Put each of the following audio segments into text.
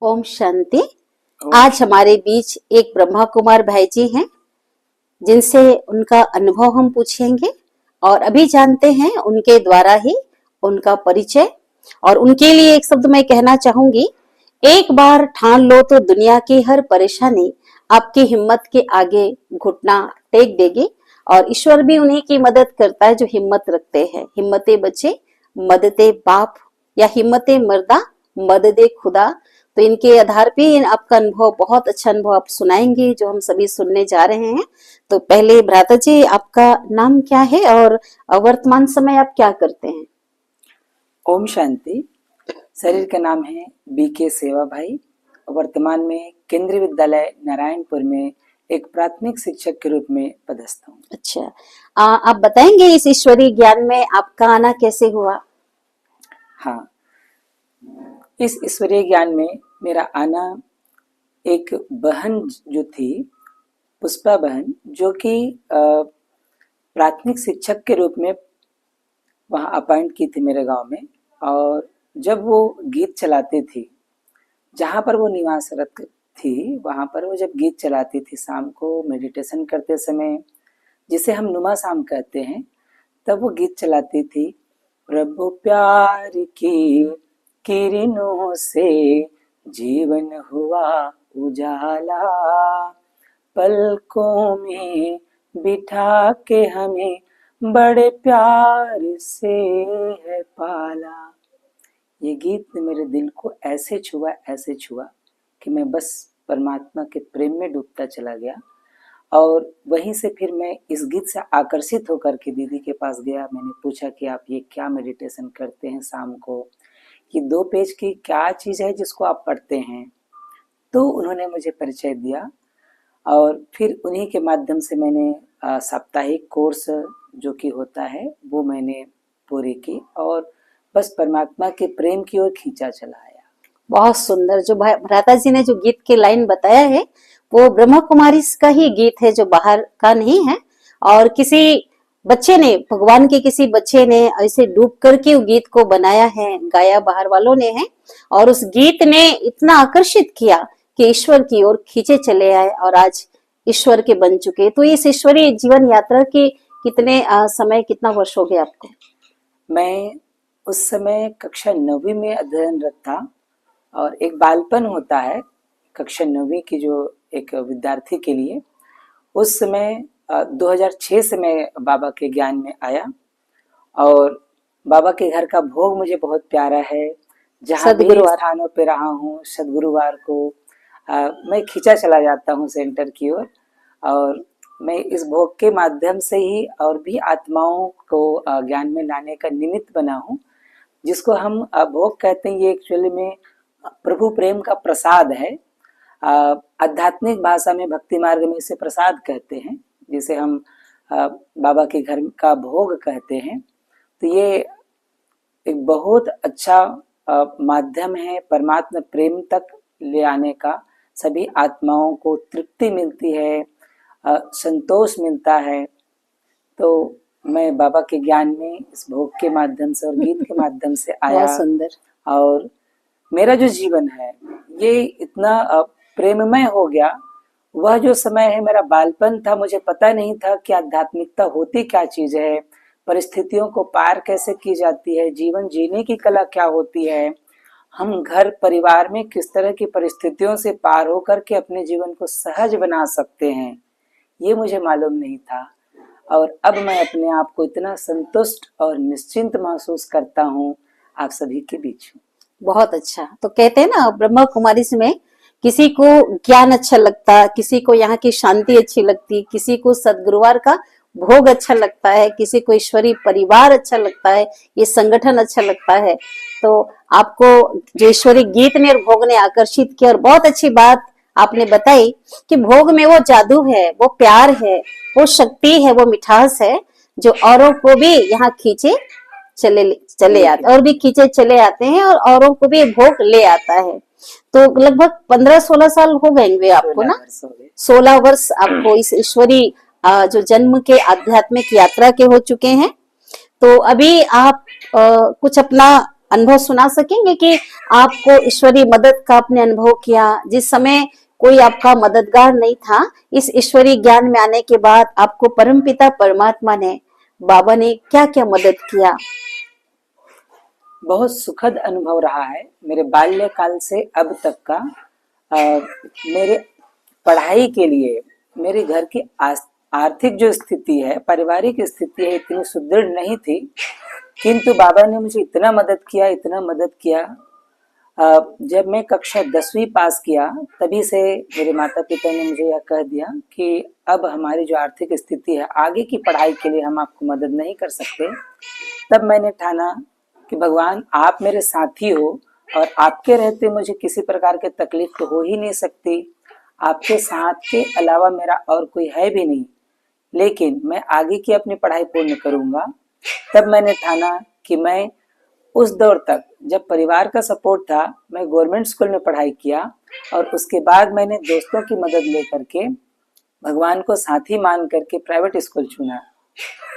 ओम शांति। आज हमारे बीच एक ब्रह्मा कुमार भाई जी हैं, जिनसे उनका अनुभव हम पूछेंगे और अभी जानते हैं उनके द्वारा ही उनका परिचय। और उनके लिए एक शब्द मैं कहना चाहूंगी, एक बार ठान लो तो दुनिया की हर परेशानी आपकी हिम्मत के आगे घुटना टेक देगी। और ईश्वर भी उन्हीं की मदद करता है जो हिम्मत रखते हैं। हिम्मते बच्चे मददे बाप, या हिम्मते मर्दा मददे खुदा। तो इनके आधार पे आपका अनुभव, बहुत अच्छा अनुभव आप सुनाएंगे जो हम सभी सुनने जा रहे हैं। तो पहले भ्राता जी, आपका नाम क्या है और वर्तमान समय आप क्या करते हैं? ओम शांति। शरीर का नाम है बीके सेवा भाई। वर्तमान में केंद्रीय विद्यालय नारायणपुर में एक प्राथमिक शिक्षक के रूप में पदस्थ हूँ। अच्छा, आप बताएंगे इस ईश्वरीय ज्ञान में आपका आना कैसे हुआ? हाँ, इस ईश्वरीय ज्ञान में मेरा आना, एक बहन जो थी, पुष्पा बहन, जो कि प्राथमिक शिक्षक के रूप में वहाँ अपॉइंट की थी मेरे गांव में। और जब वो गीत चलाती थी, जहाँ पर वो निवासरत थी, वहाँ पर वो जब गीत चलाती थी शाम को मेडिटेशन करते समय, जिसे हम नुमा शाम कहते हैं, तब वो गीत चलाती थी। प्रभु प्यार की किरणों से जीवन हुआ उजाला, पलकों में बिठा के हमें बड़े प्यार से है पाला। ये गीत ने मेरे दिल को ऐसे छुआ कि मैं बस परमात्मा के प्रेम में डूबता चला गया। और वहीं से फिर मैं इस गीत से आकर्षित होकर के दीदी के पास गया। मैंने पूछा कि आप ये क्या मेडिटेशन करते हैं शाम को, ये 2 पेज की क्या चीज़ है जिसको आप पढ़ते हैं? तो उन्होंने मुझे परिचय दिया और फिर उन्हीं के माध्यम से मैंने साप्ताहिक कोर्स जो कि होता है वो मैंने पूरी की और बस परमात्मा के प्रेम की ओर खींचा चला आया। बहुत सुंदर। जो भ्राता जी ने जो गीत के लाइन बताया है वो ब्रह्मा कुमारी का ही गीत है, जो बाहर का नहीं है। और किसी बच्चे ने, भगवान के किसी बच्चे ने ऐसे डूब करके वो गीत को बनाया है, गाया बाहर वालों ने है। और उस गीत ने इतना आकर्षित किया कि ईश्वर की ओर खींचे चले आए और आज ईश्वर के बन चुके। तो इस ईश्वरीय जीवन यात्रा के कितने समय, कितना वर्ष हो गया आपको? मैं उस समय कक्षा 9वीं में अध्ययनरत था। और एक बालपन होता है कक्षा 9वीं की जो एक विद्यार्थी के लिए। उस समय 2006 से मैं बाबा के ज्ञान में आया और बाबा के घर का भोग मुझे बहुत प्यारा है। जहाँ भी स्थानों पे रहा हूँ, सद्गुरुवार को मैं खींचा चला जाता हूँ सेंटर की ओर। और मैं इस भोग के माध्यम से ही और भी आत्माओं को ज्ञान में लाने का निमित्त बना हूँ, जिसको हम भोग कहते हैं। ये एक्चुअली में प्रभु प्रेम का प्रसाद है। आध्यात्मिक भाषा में भक्ति मार्ग में इसे प्रसाद कहते हैं, जिसे हम बाबा के घर का भोग कहते हैं। तो ये एक बहुत अच्छा माध्यम है परमात्मा प्रेम तक ले आने का। सभी आत्माओं को तृप्ति मिलती है, संतोष मिलता है। तो मैं बाबा के ज्ञान में इस भोग के माध्यम से और गीत के माध्यम से आया। सुंदर। और मेरा जो जीवन है ये इतना प्रेममय हो गया। वह जो समय है मेरा बालपन था, मुझे पता नहीं था कि आध्यात्मिकता होती क्या चीज़ है, परिस्थितियों को पार कैसे की जाती है, जीवन जीने की कला क्या होती है, हम घर परिवार में किस तरह की परिस्थितियों से पार होकर के अपने जीवन को सहज बना सकते हैं, ये मुझे मालूम नहीं था। और अब मैं अपने आप को इतना संतुष्ट और निश्चिंत महसूस करता हूँ आप सभी के बीच हूँ। बहुत अच्छा। तो कहते हैं ना, ब्रह्मा कुमारी में किसी को ज्ञान अच्छा लगता, किसी को यहाँ की शांति अच्छी लगती, किसी को सद्गुरुवार का भोग अच्छा लगता है, किसी को ईश्वरीय परिवार अच्छा लगता है, ये संगठन अच्छा लगता है। तो आपको जो ईश्वरीय गीत ने और भोग ने आकर्षित किया। और बहुत अच्छी बात आपने बताई कि भोग में वो जादू है, वो प्यार है, वो शक्ति है, वो मिठास है, जो औरों को भी यहाँ खींचे चले आते और भी खींचे चले आते हैं और औरों को भी भोग ले आता है। तो लगभग 15-16 साल हो गए आपको ना? 16 वर्ष आपको इस ईश्वरी जो जन्म के आध्यात्मिक यात्रा के हो चुके हैं। तो अभी आप कुछ अपना अनुभव सुना सकेंगे कि आपको ईश्वरीय मदद का आपने अनुभव किया, जिस समय कोई आपका मददगार नहीं था, इस ईश्वरीय ज्ञान में आने के बाद आपको परमपिता परमात्मा ने, बाबा ने क्या क्या मदद किया? बहुत सुखद अनुभव रहा है मेरे बाल्यकाल से अब तक का। मेरे पढ़ाई के लिए मेरे घर की आर्थिक जो स्थिति है, पारिवारिक स्थिति है, इतनी सुदृढ़ नहीं थी, किंतु बाबा ने मुझे इतना मदद किया, इतना मदद किया। जब मैं कक्षा 10वीं पास किया, तभी से मेरे माता पिता ने मुझे यह कह दिया कि अब हमारी जो आर्थिक स्थिति है, आगे की पढ़ाई के लिए हम आपको मदद नहीं कर सकते। तब मैंने ठाना कि भगवान आप मेरे साथी हो और आपके रहते मुझे किसी प्रकार की तकलीफ तो हो ही नहीं सकती। आपके साथ के अलावा मेरा और कोई है भी नहीं, लेकिन मैं आगे की अपनी पढ़ाई पूर्ण करूंगा। तब मैंने ठाना कि मैं उस दौर तक जब परिवार का सपोर्ट था, मैं गवर्नमेंट स्कूल में पढ़ाई किया और उसके बाद मैंने दोस्तों की मदद लेकर के भगवान को साथी मान करके प्राइवेट स्कूल चुना।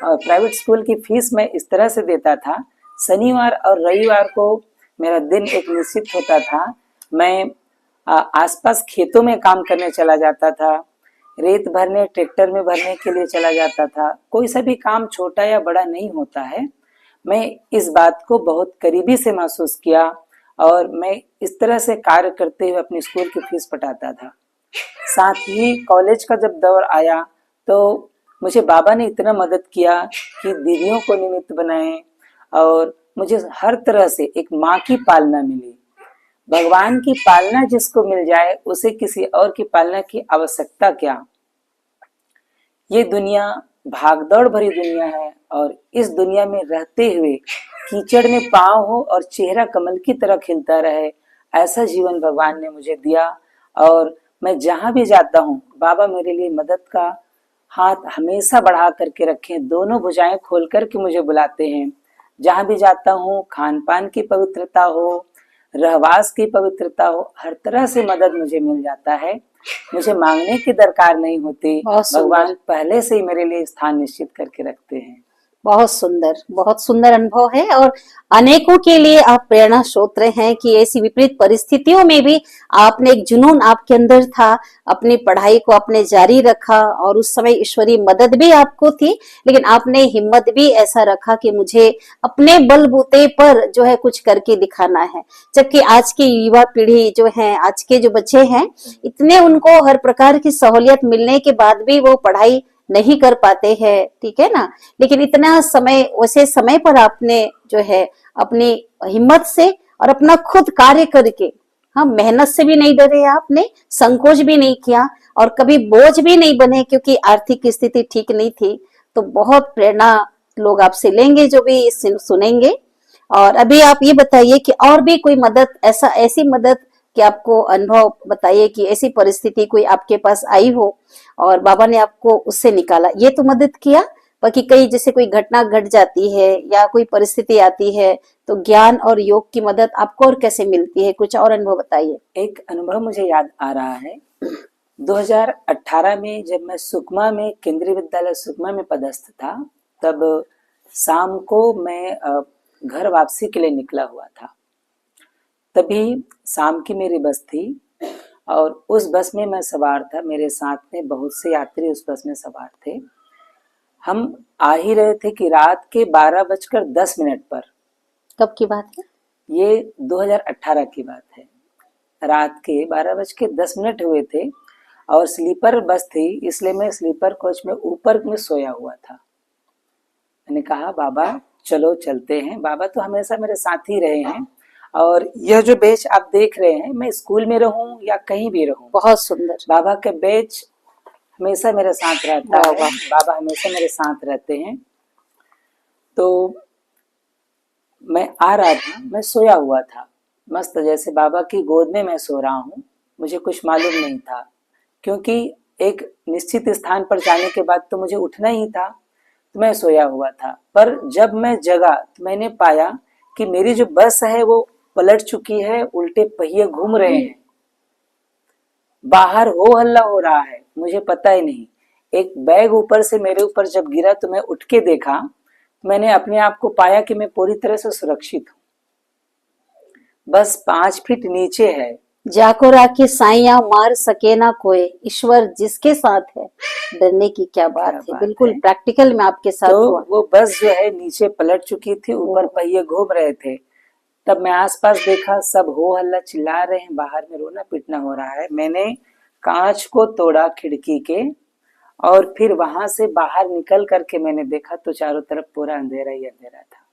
और प्राइवेट स्कूल की फीस मैं इस तरह से देता था, शनिवार और रविवार को मेरा दिन एक निश्चित होता था। मैं आसपास खेतों में काम करने चला जाता था, रेत भरने, ट्रैक्टर में भरने के लिए चला जाता था। कोई सा भी काम छोटा या बड़ा नहीं होता है। मैं इस बात को बहुत करीबी से महसूस किया और मैं इस तरह से कार्य करते हुए अपनी स्कूल की फीस पटाता था। साथ ही कॉलेज का जब दौर आया तो मुझे बाबा ने इतना मदद किया कि दीदियों को निमित्त बनाए और मुझे हर तरह से एक माँ की पालना मिली। भगवान की पालना जिसको मिल जाए, उसे किसी और की पालना की आवश्यकता क्या। ये दुनिया भागदौड़ भरी दुनिया है और इस दुनिया में रहते हुए कीचड़ में पाँव हो और चेहरा कमल की तरह खिलता रहे, ऐसा जीवन भगवान ने मुझे दिया। और मैं जहां भी जाता हूँ, बाबा मेरे लिए मदद का हाथ हमेशा बढ़ा करके रखे, दोनों भुजाएं खोल करके मुझे बुलाते हैं। जहां भी जाता हूँ, खान पान की पवित्रता हो, रहवास की पवित्रता हो, हर तरह से मदद मुझे मिल जाता है। मुझे मांगने की दरकार नहीं होती, भगवान पहले से ही मेरे लिए स्थान निश्चित करके रखते हैं। बहुत सुंदर अनुभव है और अनेकों के लिए आप प्रेरणा स्रोत हैं कि ऐसी विपरीत परिस्थितियों में भी आपने एक जुनून आपके अंदर था, अपनी पढ़ाई को आपने जारी रखा और उस समय ईश्वरीय मदद भी आपको थी, लेकिन आपने हिम्मत भी ऐसा रखा कि मुझे अपने बलबूते पर जो है कुछ करके दिखाना है। जबकि आज की युवा पीढ़ी जो है, आज के जो बच्चे हैं, इतने उनको हर प्रकार की सहूलियत मिलने के बाद भी वो पढ़ाई नहीं कर पाते हैं, ठीक है ना। लेकिन इतना समय, वैसे समय पर आपने जो है अपनी हिम्मत से और अपना खुद कार्य करके, हाँ, मेहनत से भी नहीं डरे, आपने संकोच भी नहीं किया और कभी बोझ भी नहीं बने, क्योंकि आर्थिक स्थिति ठीक नहीं थी। तो बहुत प्रेरणा लोग आपसे लेंगे जो भी सुनेंगे। और अभी आप ये बताइए कि और भी कोई मदद, ऐसी मदद कि आपको अनुभव बताइए कि ऐसी परिस्थिति कोई आपके पास आई हो और बाबा ने आपको उससे निकाला, ये तो मदद किया। बाकी कई जैसे कोई घटना घट जाती है या कोई परिस्थिति आती है, तो ज्ञान और योग की मदद आपको और कैसे मिलती है, कुछ और अनुभव बताइए। एक अनुभव मुझे याद आ रहा है। 2018 में जब मैं सुकमा में, केंद्रीय विद्यालय सुकमा में पदस्थ था, तब शाम को मैं घर वापसी के लिए निकला हुआ था। तभी शाम की मेरी बस थी और उस बस में मैं सवार था, मेरे साथ में बहुत से यात्री उस बस में सवार थे। हम आ ही रहे थे कि रात के 12:10 पर। कब की बात है? ये 2018 की बात है। रात के 12:10 हुए थे और स्लीपर बस थी, इसलिए मैं स्लीपर कोच में ऊपर में सोया हुआ था। मैंने कहा बाबा चलो चलते हैं। बाबा तो हमेशा मेरे साथ ही रहे हैं और यह जो बैच आप देख रहे हैं, मैं स्कूल में रहूं या कहीं भी रहूं, बहुत सुंदर, बाबा का बैच हमेशा मेरे साथ रहता है। बाबा हमेशा मेरे साथ रहते हैं। तो मैं आ रहा था, मैं सोया हुआ था मस्त, जैसे बाबा की गोद में मैं सो रहा हूँ। मुझे कुछ मालूम नहीं था, क्योंकि एक निश्चित स्थान पर जाने के बाद तो मुझे उठना ही था। तो मैं सोया हुआ था, पर जब मैं जगा तो मैंने पाया कि मेरी जो बस है वो पलट चुकी है, उल्टे पहिए घूम रहे हैं, बाहर हो हल्ला हो रहा है, मुझे पता ही नहीं। एक बैग ऊपर से मेरे ऊपर जब गिरा तो मैं उठ के देखा, मैंने अपने आप को पाया कि मैं पूरी तरह से सुरक्षित हूँ। बस 5 फीट नीचे है। जाको राखी साइया मार सके ना कोई, ईश्वर जिसके साथ है डरने की क्या बात क्या है। बात बिल्कुल है। प्रैक्टिकल में आपके साथ तो हुआ। वो बस जो है नीचे पलट चुकी थी, ऊपर ओ, पहिए घूम रहे थे। तब मैं आसपास देखा, सब हो हल्ला चिल्ला रहे हैं, बाहर में रोना पीटना हो रहा है। मैंने कांच को तोड़ा खिड़की के, और फिर वहां से बाहर निकल करके मैंने देखा तो चारों तरफ पूरा अंधेरा ही अंधेरा था।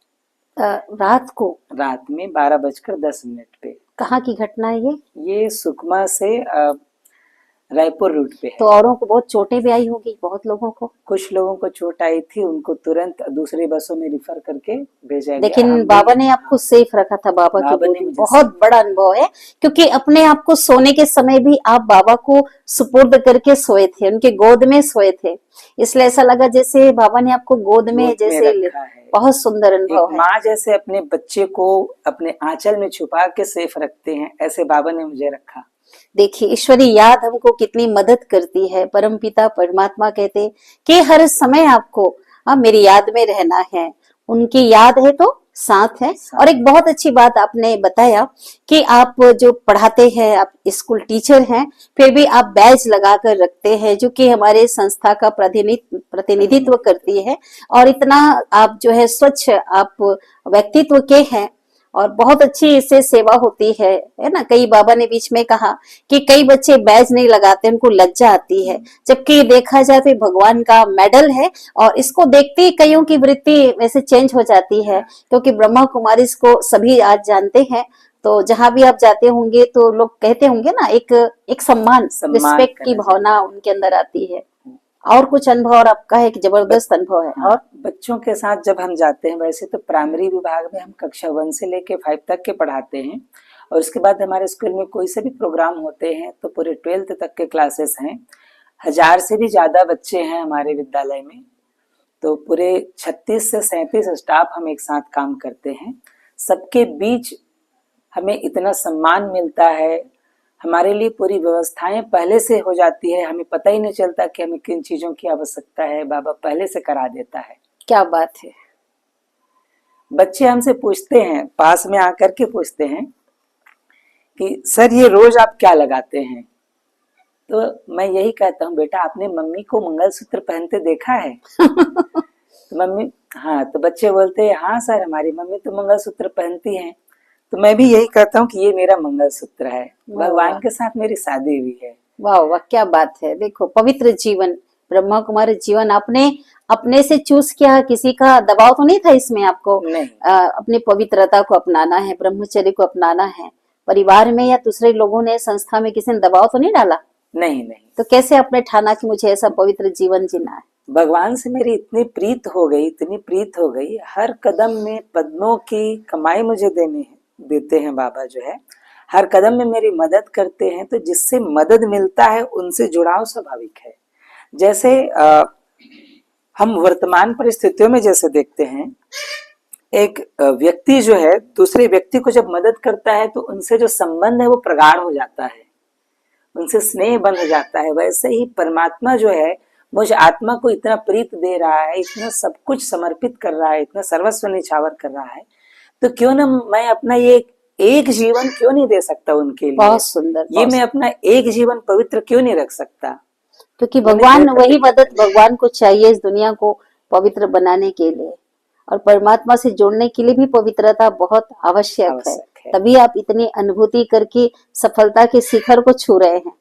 रात को? रात में 12:10 पे। कहाँ की घटना है ये? ये सुकमा से रायपुर रूट पे तो है। औरों को बहुत चोटें भी आई होगी, बहुत लोगों को। कुछ लोगों को चोट आई थी, उनको तुरंत दूसरी बसों में रिफर करके भेजा गया। लेकिन हम बाबा भी, ने आपको सेफ रखा था बाबा की बाबा ने गोदी में। मुझे बहुत बड़ा अनुभव है, क्योंकि अपने आप को सोने के समय भी आप बाबा को सुपुर्द करके सोए थे, उनके गोद में सोए थे। इसलिए ऐसा लगा जैसे बाबा ने आपको गोद में गोद में जैसे रखा है। बहुत सुंदर एक अनुभव है। माँ जैसे अपने बच्चे को अपने आंचल में छुपा के सेफ रखते हैं, ऐसे बाबा ने मुझे रखा। देखिए, ईश्वरी याद हमको कितनी मदद करती है। परमपिता परमात्मा कहते कि हर समय आपको मेरी याद में रहना है। उनकी याद है तो साथ है। और एक बहुत अच्छी बात आपने बताया कि आप जो पढ़ाते हैं, आप स्कूल टीचर हैं, फिर भी आप बैज लगा कर रखते हैं, जो कि हमारे संस्था का प्रतिनिधित्व करती है। और इतना आप जो है स्वच्छ आप व्यक्तित्व के हैं, और बहुत अच्छी इससे सेवा होती है ना। कई बाबा ने बीच में कहा कि कई बच्चे बैज नहीं लगाते, उनको लज्जा आती है, जबकि देखा जाए तो भगवान का मेडल है। और इसको देखते ही कईयों की वृत्ति वैसे चेंज हो जाती है, क्योंकि ब्रह्मा कुमारी को सभी आज जानते हैं। तो जहां भी आप जाते होंगे तो लोग कहते होंगे ना, एक एक सम्मान रिस्पेक्ट की करना भावना उनके अंदर आती है। और कुछ अनुभव और आपका है कि जबरदस्त अनुभव है? हाँ, और बच्चों के साथ जब हम जाते हैं, वैसे तो प्राइमरी विभाग में हम कक्षा 1 से लेके 5 तक के पढ़ाते हैं, और उसके बाद हमारे स्कूल में कोई से भी प्रोग्राम होते हैं तो पूरे 12th तक के क्लासेस हैं। 1000 से भी ज्यादा बच्चे हैं हमारे विद्यालय में। तो पूरे 36 से 37 स्टाफ हम एक साथ काम करते हैं। सबके बीच हमें इतना सम्मान मिलता है, हमारे लिए पूरी व्यवस्थाएं पहले से हो जाती है, हमें पता ही नहीं चलता कि हमें किन चीजों की आवश्यकता है, बाबा पहले से करा देता है। क्या बात है। बच्चे हमसे पूछते हैं, पास में आकर के पूछते हैं कि सर ये रोज आप क्या लगाते हैं? तो मैं यही कहता हूँ, बेटा आपने मम्मी को मंगलसूत्र पहनते देखा है? तो मम्मी, हाँ, तो बच्चे बोलते हैं हाँ सर हमारी मम्मी तो मंगलसूत्र पहनती हैं। तो मैं भी यही कहता हूँ कि ये मेरा मंगलसूत्र है, भगवान के साथ मेरी शादी हुई है। वाह वाह, क्या बात है। देखो, पवित्र जीवन, ब्रह्मा कुमारी जीवन आपने अपने से चूज किया, किसी का दबाव तो नहीं था इसमें आपको? नहीं, अपनी पवित्रता को अपनाना है, ब्रह्मचर्य को अपनाना है। परिवार में या दूसरे लोगों ने, संस्था में किसी ने दबाव तो नहीं डाला? नहीं नहीं। तो कैसे आपने ठाना कि मुझे ऐसा पवित्र जीवन जीना है? भगवान से मेरी इतनी प्रीत हो गई, इतनी प्रीत हो गई, हर कदम में पद्मों की कमाई मुझे देते हैं बाबा जो है, हर कदम में मेरी मदद करते हैं। तो जिससे मदद मिलता है उनसे जुड़ाव स्वाभाविक है। जैसे हम वर्तमान परिस्थितियों में जैसे देखते हैं, एक व्यक्ति जो है दूसरे व्यक्ति को जब मदद करता है तो उनसे जो संबंध है वो प्रगाढ़ हो जाता है, उनसे स्नेह बंध जाता है। वैसे ही परमात्मा जो है मुझ आत्मा को इतना प्रीत दे रहा है, इतना सब कुछ समर्पित कर रहा है, इतना सर्वस्व निछावर कर रहा है, तो क्यों ना मैं अपना ये एक जीवन क्यों नहीं दे सकता उनके लिए? बहुत सुंदर। ये मैं अपना एक जीवन पवित्र क्यों नहीं रख सकता? क्योंकि भगवान, वही मदद भगवान को चाहिए इस दुनिया को पवित्र बनाने के लिए, और परमात्मा से जुड़ने के लिए भी पवित्रता बहुत आवश्यक है। तभी आप इतनी अनुभूति करके सफलता के शिखर को छू रहे हैं।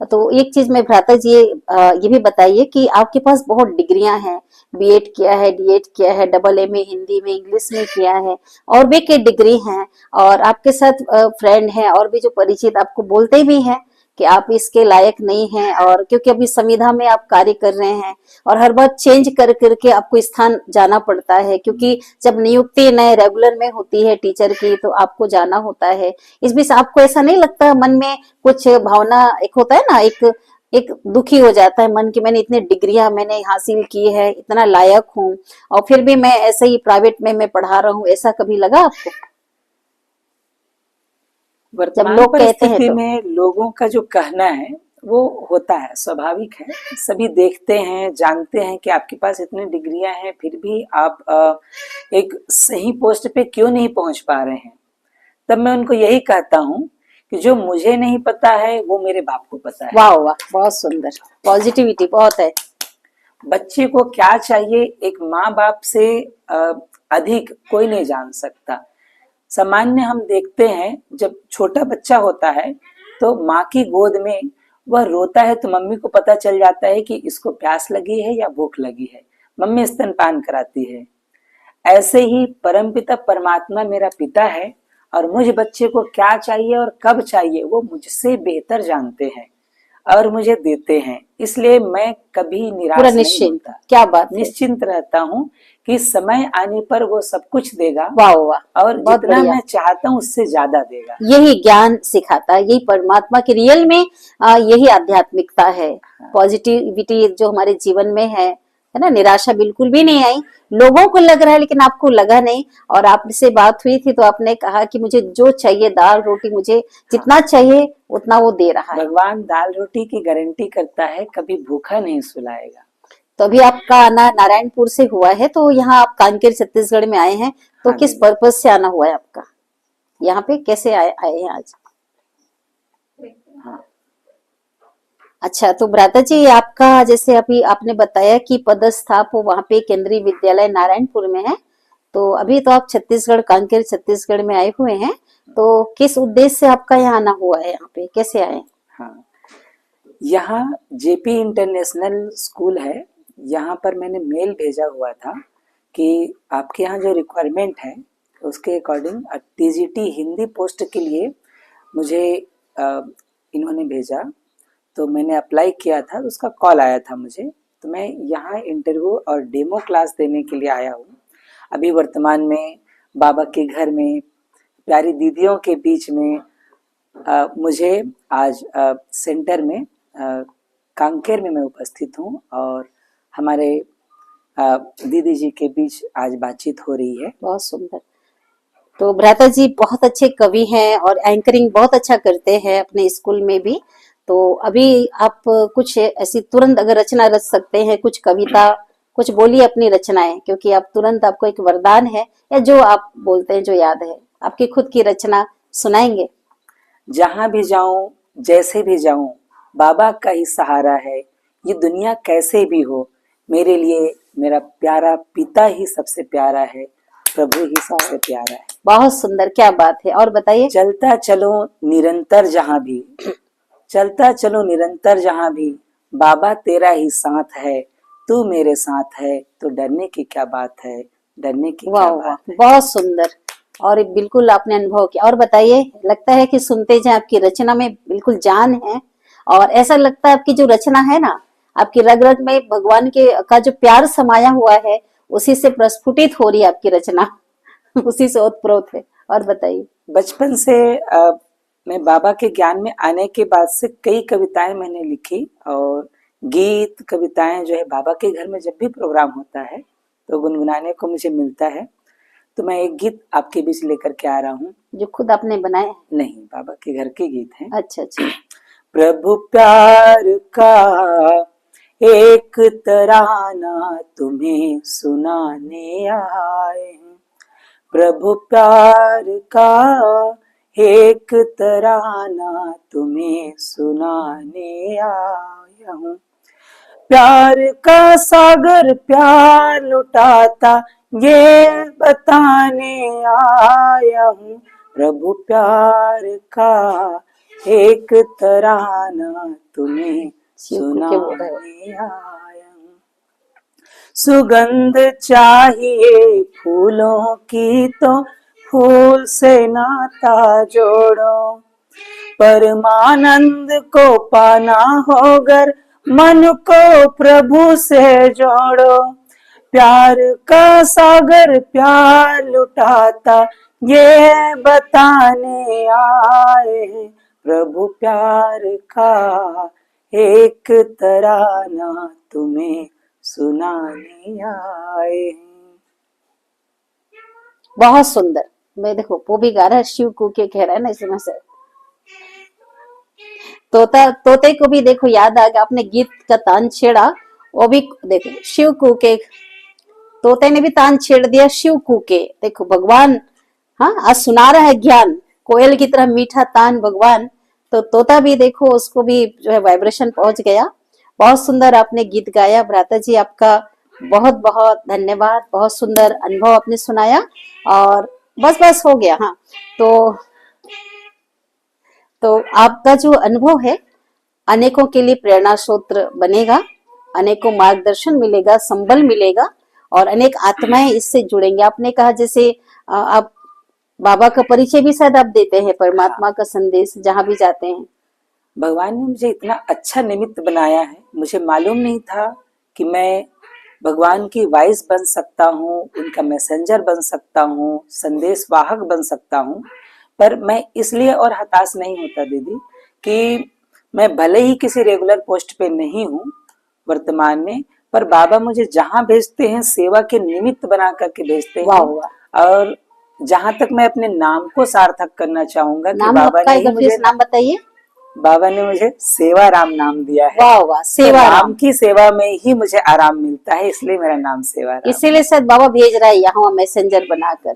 तो एक चीज में भ्राता जी ये भी बताइए कि आपके पास बहुत डिग्रियां हैं, बीएड किया है, डीएड किया है, डबल एमए हिंदी में इंग्लिश में किया है, और भी कई डिग्री हैं, और आपके साथ फ्रेंड हैं और भी जो परिचित आपको बोलते भी हैं कि आप इसके लायक नहीं हैं, और क्योंकि अभी संविधा में आप कार्य कर रहे हैं और हर बार चेंज कर करके आपको स्थान जाना पड़ता है, क्योंकि जब नियुक्ति नए रेगुलर में होती है टीचर की तो आपको जाना होता है। इस बीच आपको ऐसा नहीं लगता मन में कुछ भावना, एक होता है ना, एक दुखी हो जाता है मन की, मैंने इतनी डिग्रियां मैंने हासिल की है, इतना लायक हूँ, और फिर भी मैं ऐसे ही प्राइवेट में मैं पढ़ा रहा हूँ, ऐसा कभी लगा आपको? वर्तमान लोग कहते हैं परिस्थिति तो में लोगों का जो कहना है वो होता है, स्वाभाविक है। सभी देखते हैं, जानते हैं कि आपके पास इतनी डिग्रियां हैं, फिर भी आप एक सही पोस्ट पे क्यों नहीं पहुंच पा रहे हैं। तब मैं उनको यही कहता हूँ कि जो मुझे नहीं पता है वो मेरे बाप को पता है। वाह वाह, बहुत सुंदर, पॉजिटिविटी बहुत है। बच्चे को क्या चाहिए एक माँ बाप से अधिक कोई नहीं जान सकता। सामान्य हम देखते हैं जब छोटा बच्चा होता है तो माँ की गोद में वह रोता है तो मम्मी को पता चल जाता है कि इसको प्यास लगी है या भूख लगी है, मम्मी स्तनपान कराती है। ऐसे ही परमपिता परमात्मा मेरा पिता है और मुझ बच्चे को क्या चाहिए और कब चाहिए वो मुझसे बेहतर जानते हैं और मुझे देते हैं। इसलिए मैं कभी पूरा निराश नहीं निश्चिंत, होता, क्या बात है। निश्चिंत रहता हूँ कि समय आने पर वो सब कुछ देगा वाह वाह, और बहुत जितना बढ़िया। मैं चाहता हूँ उससे ज्यादा देगा। यही ज्ञान सिखाता है, यही परमात्मा की रियल में यही आध्यात्मिकता है। पॉजिटिविटी जो हमारे जीवन में है ना, निराशा बिल्कुल भी नहीं आई। लोगों को लग रहा है लेकिन आपको लगा नहीं। और आपसे बात हुई थी तो आपने कहा कि मुझे जो चाहिए दाल रोटी, मुझे जितना चाहिए उतना वो दे रहा है। भगवान दाल रोटी की गारंटी करता है, कभी भूखा नहीं सुलाएगा। तो अभी आपका आना नारायणपुर से हुआ है, तो यहाँ आप कांकेर छत्तीसगढ़ में आए हैं, तो हाँ किस जी। पर्पज से आना हुआ है आपका? यहाँ पे कैसे आए हैं आज? हाँ। अच्छा, तो भ्राता जी आपका जैसे अभी आपने बताया कि पदस्थ आप वहाँ पे केंद्रीय विद्यालय नारायणपुर में है, तो अभी तो आप छत्तीसगढ़ कांकेर छत्तीसगढ़ में आए हुए हैं, तो किस उद्देश्य से आपका यहाँ आना हुआ है? यहाँ पे कैसे आए? हाँ, यहाँ जेपी इंटरनेशनल स्कूल है, यहाँ पर मैंने मेल भेजा हुआ था कि आपके यहाँ जो रिक्वायरमेंट है उसके अकॉर्डिंग टीजीटी हिंदी पोस्ट के लिए मुझे इन्होंने भेजा, तो मैंने अप्लाई किया था, तो उसका कॉल आया था मुझे, तो मैं यहाँ इंटरव्यू और डेमो क्लास देने के लिए आया हूँ। अभी वर्तमान में बाबा के घर में प्यारी दीदियों के बीच में मुझे आज सेंटर में कांकेर में मैं उपस्थित हूँ और हमारे दीदी जी के बीच आज बातचीत हो रही है। बहुत सुंदर। तो भ्राता जी बहुत अच्छे कवि हैं और एंकरिंग बहुत अच्छा करते हैं अपने स्कूल में भी। तो अभी आप कुछ ऐसी तुरंत अगर रचना रच सकते हैं, कुछ कविता, कुछ बोलिए अपनी रचनाएं, क्योंकि आप तुरंत, आपको एक वरदान है, या जो आप बोलते हैं जो याद है, आपकी खुद की रचना सुनाएंगे? जहाँ भी जाऊं जैसे भी जाऊं बाबा का ही सहारा है, ये दुनिया कैसे भी हो मेरे लिए मेरा प्यारा पिता ही सबसे प्यारा है, प्रभु ही सबसे प्यारा है। बहुत सुंदर, क्या बात है। और बताइए। चलता चलो निरंतर जहाँ भी, चलता चलो निरंतर जहाँ भी, बाबा तेरा ही साथ है, तू मेरे साथ है, तो डरने की क्या बात है, डरने की क्या वाह बात वाह, है। बहुत सुंदर। और बिल्कुल आपने अनुभव किया। और बताइए, लगता है कि सुनते जाए आपकी रचना में बिल्कुल जान है, और ऐसा लगता है आपकी जो रचना है ना, आपकी रग रग में भगवान के का जो प्यार समाया हुआ है, उसी से प्रस्फुटित हो रही है आपकी रचना उसी से ओतप्रोत है। और बताइए। बचपन से मैं बाबा के ज्ञान में आने के बाद से कई कविताएं मैंने लिखी और गीत कविताएं जो है बाबा के घर में जब भी प्रोग्राम होता है तो गुनगुनाने को मुझे मिलता है। तो मैं एक गीत आपके बीच लेकर के आ रहा हूँ। जो खुद आपने बनाए? नहीं, बाबा के घर के गीत हैं। अच्छा अच्छा। प्रभु प्यार का एक तराना तुम्हें सुनाने आए हैं, प्रभु प्यार का एक तराना तुम्हें सुनाने आया हूँ। प्यार का सागर प्यार लुटाता ये बताने आया हूँ, प्रभु प्यार का एक तराना तुम्हें सुनाने आया हूँ। सुगंध चाहिए फूलों की तो फूल से नाता जोड़ो, परमानंद को पाना होगर मन को प्रभु से जोड़ो। प्यार का सागर प्यार लुटाता ये बताने आए, प्रभु प्यार का एक तराना तुम्हें सुनाने आए। बहुत सुंदर। मैं देखो वो भी गा रहा है, शिव कू के कह रहा है ना, इसमें से तोते को भी देखो याद आ गया, आपने गीत का तान छेड़ा, वो भी देखो शिव कू के, तोते ने भी तान छेड़ दिया शिव कू के। देखो भगवान, हाँ, आज सुना रहा है ज्ञान, कोयल की तरह मीठा तान भगवान, तो तोता भी देखो उसको भी जो है वाइब्रेशन पहुंच गया। बहुत सुंदर आपने गीत गाया भ्राता जी, आपका बहुत बहुत धन्यवाद। बहुत सुंदर अनुभव आपने सुनाया। और बस बस हो गया। हाँ, तो आपका जो अनुभव है अनेकों के लिए प्रेरणा स्रोत बनेगा, अनेकों मार्गदर्शन मिलेगा, संबल मिलेगा और अनेक आत्माएं इससे जुड़ेंगे। आपने कहा जैसे आप बाबा का परिचय भी शायद आप देते हैं, परमात्मा का संदेश जहां भी जाते हैं। भगवान ने मुझे इतना अच्छा निमित्त बनाया है, मुझे मालूम नहीं था कि मैं भगवान की वॉइस बन सकता हूँ, उनका मैसेंजर बन सकता हूँ, संदेश वाहक बन सकता हूँ। पर मैं इसलिए और हताश नहीं होता दीदी कि मैं भले ही किसी रेगुलर पोस्ट पे नहीं हूँ वर्तमान में, पर बाबा मुझे जहाँ भेजते हैं सेवा के निमित्त बना करके भेजते हैं। और जहाँ तक मैं अपने नाम को सार्थक करना चाहूंगा कि बाबा ने ही मुझे, नाम बताइए। बाबा ने मुझे सेवा राम नाम दिया है। वाह वाह, सेवा तो राम राम की सेवा में ही मुझे आराम मिलता है, इसलिए मेरा नाम सेवा राम। इसीलिए शायद बाबा भेज रहा है यहाँ मैसेंजर बनाकर।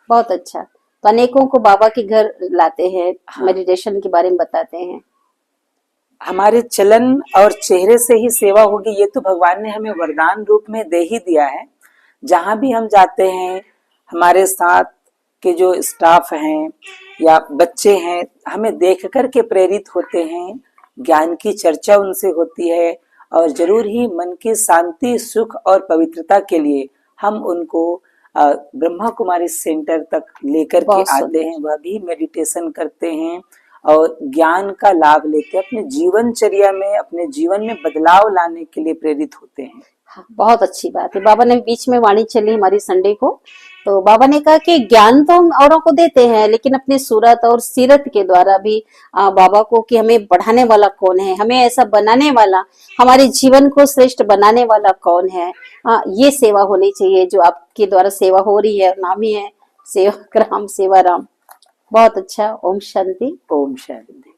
बहुत अच्छा। तो अनेकों को बाबा के घर लाते हैं। हाँ। मेडिटेशन के बारे में बताते हैं। हमारे चलन और चेहरे से ही सेवा होगी, ये तो भगवान ने हमें वरदान रूप में दे ही दिया है। जहां भी हम जाते हैं हमारे साथ के जो स्टाफ हैं या बच्चे हैं हमें देख कर के प्रेरित होते हैं, ज्ञान की चर्चा उनसे होती है और जरूर ही मन की शांति, सुख और पवित्रता के लिए हम उनको ब्रह्मा कुमारी सेंटर तक लेकर के आते हैं। वह भी मेडिटेशन करते हैं और ज्ञान का लाभ लेते हैं, अपने जीवनचर्या में, अपने जीवन में बदलाव लाने के लिए प्रेरित होते हैं। हाँ, बहुत अच्छी बात है। बाबा ने बीच में वाणी चली हमारी संडे को, तो बाबा ने कहा कि ज्ञान तो हम औरों को देते हैं लेकिन अपने सूरत और सीरत के द्वारा भी बाबा को कि हमें बढ़ाने वाला कौन है, हमें ऐसा बनाने वाला, हमारे जीवन को श्रेष्ठ बनाने वाला कौन है। ये सेवा होनी चाहिए जो आपके द्वारा सेवा हो रही है। नाम ही है सेवा राम, सेवा राम। बहुत अच्छा। ओम शांति। ओम शांति।